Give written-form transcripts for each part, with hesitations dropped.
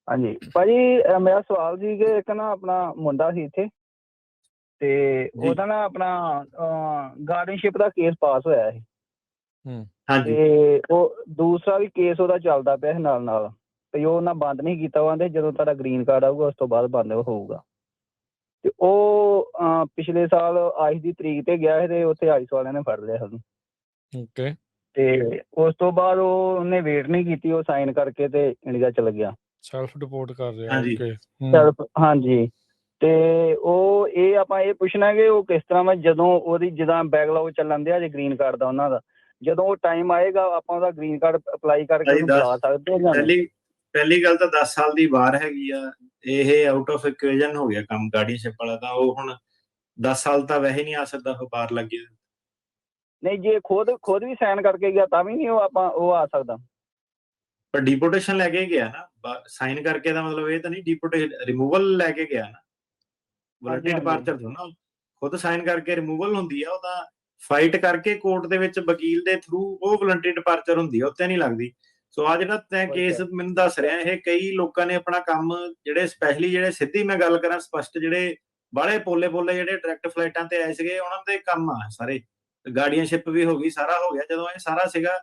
ਹਾਂਜੀ ਭਾਜੀ, ਮੇਰਾ ਸਵਾਲ ਸੀ ਕਿ ਇੱਕ ਨਾ ਆਪਣਾ ਮੁੰਡਾ ਸੀ ਇੱਥੇ, ਤੇ ਜੀ ਉਹਦਾ ਨਾ ਆਪਣਾ ਗਾਰਡੀਅਨਸ਼ਿਪ ਦਾ ਕੇਸ ਪਾਸ ਹੋਇਆ ਸੀ, ਹਾਂਜੀ ਤੇ ਉਹ ਦੂਸਰਾ ਵੀ ਕੇਸ ਉਹਦਾ ਚੱਲਦਾ ਪਿਆ ਸੀ ਨਾਲ ਤੇ ਉਹ ਉਹਨਾਂ ਬੰਦ ਨਹੀਂ ਕੀਤਾ। ਉਹ ਕਹਿੰਦੇ ਜਦੋਂ ਤੁਹਾਡਾ ਗ੍ਰੀਨ ਕਾਰਡ ਆਊਗਾ ਉਸ ਤੋਂ ਬਾਅਦ ਬੰਦ ਹੋਊਗਾ। ਤੇ ਉਹ ਪਿਛਲੇ ਸਾਲ 22 ਦੀ ਤਰੀਕ ਤੇ ਗਿਆ ਸੀ ਤੇ ਉੱਥੇ ਆਈਸ ਵਾਲਿਆਂ ਨੇ ਫੜ ਲਿਆ ਸਾਨੂੰ। ਓਕੇ। ਤੇ ਉਸ ਤੋਂ ਬਾਅਦ ਉਹਨੇ ਵੇਟ ਨਹੀਂ ਕੀਤੀ, ਉਹ ਸਾਈਨ ਕਰਕੇ ਤੇ ਇੰਡੀਆ ਚਲ ਗਿਆ। ਸੈਲਫ ਰਿਪੋਰਟ ਕਰ ਰਿਹਾ। ਹਾਂਜੀ ਓਕੇ। ਹਾਂਜੀ, ਤੇ ਉਹ ਇਹ ਆਪਾਂ ਇਹ ਪੁੱਛਣਾ ਕਿ ਉਹ ਕਿਸ ਤਰ੍ਹਾਂ ਵਾ ਜਦੋਂ ਉਹਦੀ ਜਿੱਦਾਂ ਬੈਕਲੌਗ ਚੱਲਣ ਦਿਆ ਜੇ ਗ੍ਰੀਨ ਕਾਰਡ ਦਾ ਉਹਨਾਂ ਦਾ, ਜਦੋਂ ਉਹ ਟਾਈਮ ਆਏਗਾ ਆਪਾਂ ਉਹਦਾ ਗ੍ਰੀਨ ਕਾਰਡ ਅਪਲਾਈ ਕਰਕੇ ਉਹਨੂੰ ਬੁਲਾ ਸਕਦੇ ਹਾਂ ਜਾਂ ਨਹੀਂ? ਪਹਿਲੀ ਗੱਲ ਤਾਂ 10 ਸਾਲ ਦੀ ਬਾਹਰ ਹੈਗੀ ਆ, ਇਹ ਆਊਟ ਆਫ ਇਕੁਏਸ਼ਨ ਹੋ ਗਿਆ ਕੰਮ ਗਾਰਡੀਅਨਸ਼ਿਪ ਵਾਲਾ। ਤਾਂ ਉਹ ਹੁਣ 10 ਸਾਲ ਤਾਂ ਵੈਸੇ ਨਹੀਂ ਆ ਸਕਦਾ, ਉਹ ਬਾਹਰ ਲੱਗ ਗਿਆ। ਨਹੀਂ, ਜੇ ਖੁਦ ਵੀ ਸਾਈਨ ਕਰਕੇ ਗਿਆ ਤਾਂ ਵੀ ਨਹੀਂ ਉਹ ਆ ਸਕਦਾ। ਪਰ ਡਿਪੋਰਟੇਸ਼ਨ ਲੈ ਕੇ ਗਿਆ ਨਾ, ਸਾਈਨ ਕਰਕੇ ਦਾ ਮਤਲਬ ਇਹ ਤਾਂ ਨਹੀਂ ਡਿਪੋਰਟੇਸ਼ਨ, ਰਿਮੂਵਲ ਲੈ ਕੇ ਗਿਆ ਨਾ, ਵੋਲੰਟਰੀ ਡਿਪਾਰਚਰ ਤੋਂ ਨਾ। ਖੁਦ ਸਾਈਨ ਕਰਕੇ ਰਿਮੂਵਲ ਹੁੰਦੀ ਆ, ਉਹ ਤਾਂ ਫਾਈਟ ਕਰਕੇ ਕੋਰਟ ਦੇ ਵਿੱਚ ਵਕੀਲ ਦੇ ਥਰੂ ਉਹ ਵੋਲੰਟਰੀ ਡਿਪਾਰਚਰ ਹੁੰਦੀ ਆ, ਉੱਤੇ ਨਹੀਂ ਲੱਗਦੀ। ਸੋ ਆ ਜਿਹੜਾ ਤੈਂ ਕੇਸ ਮੈਨੂੰ ਦੱਸ ਰਿਹਾ, ਇਹ ਕਈ ਲੋਕਾਂ ਨੇ ਆਪਣਾ ਕੰਮ ਜਿਹੜੇ ਸਪੈਸ਼ਲੀ ਜਿਹੜੇ ਸਿੱਧੀ ਮੈਂ ਗੱਲ ਕਰਾਂ ਸਪਸ਼ਟ, ਜਿਹੜੇ ਬਾਹਲੇ ਪੋਲੇ ਜਿਹੜੇ ਡਾਇਰੈਕਟ ਫਲਾਈਟਾਂ ਤੇ ਆਏ ਸੀਗੇ, ਉਹਨਾਂ ਦੇ ਕੰਮ ਆ ਸਾਰੇ। ਗਾਰਡੀਅਨਸ਼ਿਪ ਵੀ ਹੋ ਗਈ, ਸਾਰਾ ਹੋ ਗਿਆ। ਜਦੋਂ ਇਹ ਸਾਰਾ ਸੀਗਾ,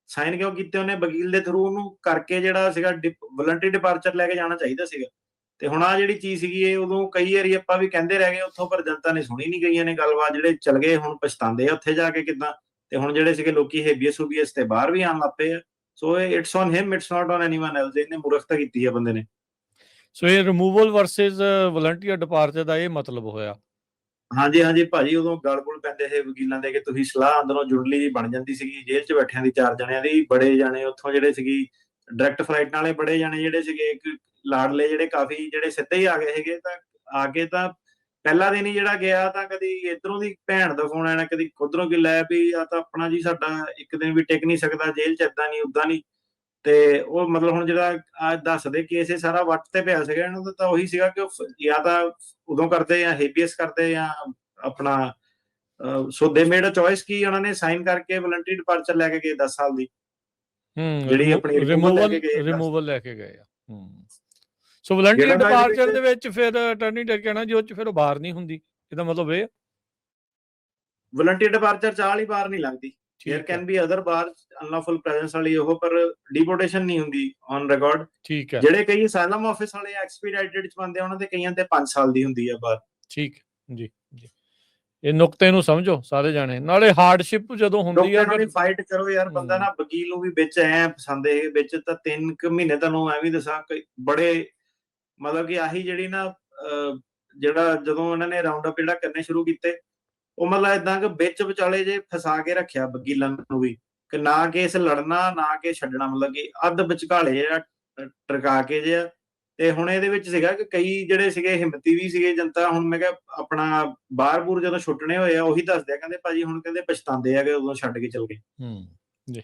ਸਾਈਨ ਕਿਉਂ ਕੀਤੇ ਉਹਨੇ ਵਕੀਲ ਦੇ ਥਰੂ, ਉਹਨੂੰ ਕਰਕੇ ਜਿਹੜਾ ਸੀਗਾ ਵੋਲੰਟਰੀ ਡਿਪਾਰਚਰ ਲੈ ਕੇ ਜਾਣਾ ਚਾਹੀਦਾ ਸੀਗਾ। ਤੇ ਹੁਣ ਆ ਜਿਹੜੀ ਚੀਜ਼ ਸੀਗੀ, ਇਹ ਉਦੋਂ ਕਈ ਵਾਰੀ ਆਪਾਂ ਵੀ ਕਹਿੰਦੇ ਰਹਿ ਗਏ ਉੱਥੋਂ, ਪਰ ਜਨਤਾ ਨੇ ਸੁਣੀ ਨਹੀਂ। ਗਈਆਂ ਨੇ ਗੱਲਬਾਤ, ਜਿਹੜੇ ਚਲ ਗਏ ਹੁਣ ਪਛਤਾਉਂਦੇ ਆ ਉੱਥੇ ਜਾ ਕੇ ਕਿੱਦਾਂ। ਤੇ ਹੁਣ ਜਿਹੜੇ ਸੀਗੇ ਲੋਕੀ ਹੇਬੀਅਸ ਤੇ ਬਾਹਰ ਵੀ ਆਉਣ ਲੱਗ ਪਏ ਆ। ਸੋ ਇਹ it's on him, it's not on anyone else. ਇਹਨੇ ਮੂਰਖਤਾ ਕੀਤੀ ਆ ਬੰਦੇ ਨੇ। ਸੋ ਇਹ ਰਿਮੂਵਲ ਵਰਸਸ ਵਲੰਟੀਅਰ ਡਿਪਾਰਚਰ ਦਾ ਇਹ ਮਤਲਬ ਹੋਇਆ। ਹਾਂਜੀ ਭਾਜੀ, ਉਦੋਂ ਗਲ-ਗੁਲ ਪੈਂਦੇ ਸੀ ਵਕੀਲਾਂ ਦੇ ਕਿ ਤੁਸੀਂ ਸਲਾਹ ਅੰਦਰੋਂ ਜੁੜਲੀ ਜੀ ਬਣ ਜਾਂਦੀ ਸੀਗੀ ਜੇਲ੍ਹ 'ਚ ਬੈਠਿਆਂ ਦੀ, 4 ਜਣਿਆਂ ਦੀ। ਬੜੇ ਜਾਣੇ ਉੱਥੋਂ ਜਿਹੜੇ ਸੀਗੀ ਡਾਇਰੈਕਟ ਫਲਾਈਟਾਂ ਵਾਲੇ, ਬੜੇ ਜਾਣੇ ਜਿਹੜੇ ਸੀਗੇ ਇੱਕ ਲਾਡਲੇ, ਜਿਹੜੇ ਕਾਫੀ ਜਿਹੜੇ ਸਿੱਧੇ ਹੀ ਆ ਗਏ ਸੀਗੇ। ਤਾਂ ਆ ਕੇ ਤਾਂ ਪਹਿਲਾ ਦਿਨ ਹੀ ਜਿਹੜਾ ਗਿਆ, ਤਾਂ ਕਦੀ ਇੱਧਰੋਂ ਦੀ ਭੈਣ ਦਾ ਫੋਨ ਆਣਾ, ਕਦੀ ਉੱਧਰੋਂ ਕਿ ਲੈ ਵੀ ਆ ਤਾਂ ਆਪਣਾ ਜੀ ਸਾਡਾ ਇੱਕ ਦਿਨ ਵੀ ਟਿਕ ਨਹੀਂ ਸਕਦਾ ਜੇਲ੍ਹ 'ਚ, ਏਦਾਂ ਨਹੀਂ ਉੱਦਾਂ ਨਹੀਂ। ਤੇ ਉਹ ਮਤਲਬ ਹੁਣ ਜਿਹੜਾ ਦੱਸਦੇ ਕੇਸ ਇਹ ਸਾਰਾ ਵੱਟ ਤੇ ਪਿਆ ਸੀਗਾ ਇਹਨਾਂ ਦਾ, ਤਾਂ ਉਹੀ ਸੀਗਾ ਕਿ ਉਹ ਜਾਂ ਤਾਂ ਉਦੋਂ ਕਰਦੇ ਜਾਂ ਹੇਬੀਅਸ ਕਰਦੇ ਜਾਂ ਆਪਣਾ ਸੋ ਦੇ ਮੇਡ ਅ ਚੋਇਸ ਕੀ ਉਹਨਾਂ ਨੇ ਸਾਈਨ ਕਰਕੇ ਵੋਲੰਟਰੀ ਡਿਪਾਰਚਰ ਲੈ ਕੇ ਗਏ 10 ਸਾਲ ਦੀ, ਜਿਹੜੀ ਆਪਣੀ ਰਿਮੂਵਲ ਲੈ ਕੇ ਗਏ ਆ। ਸੋ ਵੋਲੰਟਰੀ ਡਿਪਾਰਚਰ ਦੇ ਵਿੱਚ ਫਿਰ ਅਟਾਰਨੀ ਕਹਿਣਾ ਜੀ ਉਹ 'ਚ ਫਿਰ ਬਾਹਰ ਨਹੀਂ ਹੁੰਦੀ, ਇਹਦਾ ਮਤਲਬ ਇਹ ਵੋਲੰਟਰੀ ਡਿਪਾਰਚਰ ਚਾਲ ਹੀ ਬਾਹਰ ਨਹੀਂ ਲੱਗਦੀ। There can be other bar unlawful presence वाली ਉਹ, ਪਰ ਡਿਪੋਰਟੇਸ਼ਨ ਨਹੀਂ ਹੁੰਦੀ ਔਨ ਰਿਕਾਰਡ। ਠੀਕ ਹੈ। ਜਿਹੜੇ ਕਈ ਅਸਾਈਲਮ ਆਫਿਸ ਵਾਲੇ ਐਕਸਪੀਡਾਈਟਡ ਚ ਬੰਦੇ, ਉਹਨਾਂ ਦੇ ਕਈਆਂ ਤੇ 5 ਸਾਲ ਦੀ ਹੁੰਦੀ ਆ ਬਾਹਰ। ਠੀਕ ਜੀ ਜੀ, ਇਹ ਨੁਕਤੇ ਨੂੰ ਸਮਝੋ ਸਾਰੇ ਜਾਣੇ। ਨਾਲੇ ਹਾਰਡਸ਼ਿਪ ਜਦੋਂ ਹੁੰਦੀ ਆ ਫਿਰ ਫਾਈਟ ਕਰੋ ਯਾਰ, ਬੰਦਾ ਨਾ ਵਕੀਲ ਨੂੰ ਵੀ ਵਿੱਚ ਐ ਪਸੰਦ ਹੈ ਵਿੱਚ। ਤਾਂ 3 ਮਹੀਨੇ ਤੁਹਾਨੂੰ ਐਵੇਂ ਦੱਸਾਂ ਬੜੇ ਮਤਲਬ ਕਿ ਆਹੀ ਜਿਹੜੀ ਨਾ ਜਿਹੜਾ ਜਦੋਂ ਇਹਨਾਂ ਨੇ ਰਾਉਂਡ ਅਪ ਜਿਹੜਾ ਕਰਨੇ ਸ਼ੁਰੂ ਕੀਤੇ, ਉਹ ਮਤਲਬ ਏਦਾਂ ਕਿ ਵਿੱਚ ਵਿਚਾਲੇ ਜੇ ਫਸਾ ਕੇ ਰੱਖਿਆ ਵਕੀਲਾਂ ਨੂੰ ਵੀ, ਕਿ ਨਾ ਕੇਸ ਲੜਨਾ ਨਾ ਕੇ ਛੱਡਣਾ, ਮਤਲਬ ਕਿ ਅੱਧ ਵਿਚਕਾਲੇ ਜਿਹੜਾ ਟਰਕਾ ਕੇ ਜਿਹਾ। ਤੇ ਹੁਣ ਇਹਦੇ ਵਿੱਚ ਸੀਗਾ ਕਿ ਕਈ ਜਿਹੜੇ ਸੀਗੇ ਹਿੰਮਤੀ ਵੀ ਸੀਗੇ ਜਨਤਾ। ਹੁਣ ਮੈਂ ਕਿਹਾ ਆਪਣਾ ਬਾਹਰ-ਬੂਰ ਜਦੋਂ ਛੁੱਟਣੇ ਹੋਏ ਆ, ਉਹੀ ਦੱਸਦੇ ਆ, ਕਹਿੰਦੇ ਭਾਜੀ ਹੁਣ ਕਹਿੰਦੇ ਪਛਤਾਉਂਦੇ ਆ ਕਿ ਉਦੋਂ ਛੱਡ ਕੇ ਚਲ ਗਏ। ਜੀ